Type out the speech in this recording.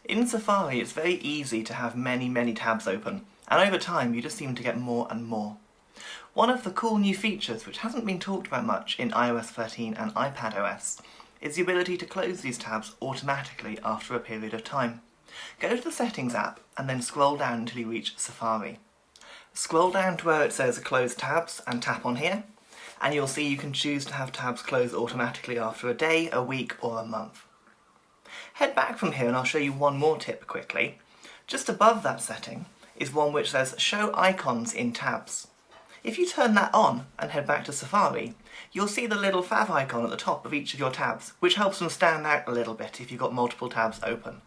In Safari, it's very easy to have many tabs open, and over time you just seem to get more and more. One of the cool new features, which hasn't been talked about much in iOS 13 and iPadOS, is the ability to close these tabs automatically after a period of time. Go to the Settings app and then scroll down until you reach Safari. Scroll down to where it says Close Tabs and tap on here, and you'll see you can choose to have tabs close automatically after a day, a week or a month. Head back from here and I'll show you one more tip quickly. Just above that setting is one which says Show Icons in Tabs. If you turn that on and head back to Safari, you'll see the little fav icon at the top of each of your tabs, which helps them stand out a little bit if you've got multiple tabs open.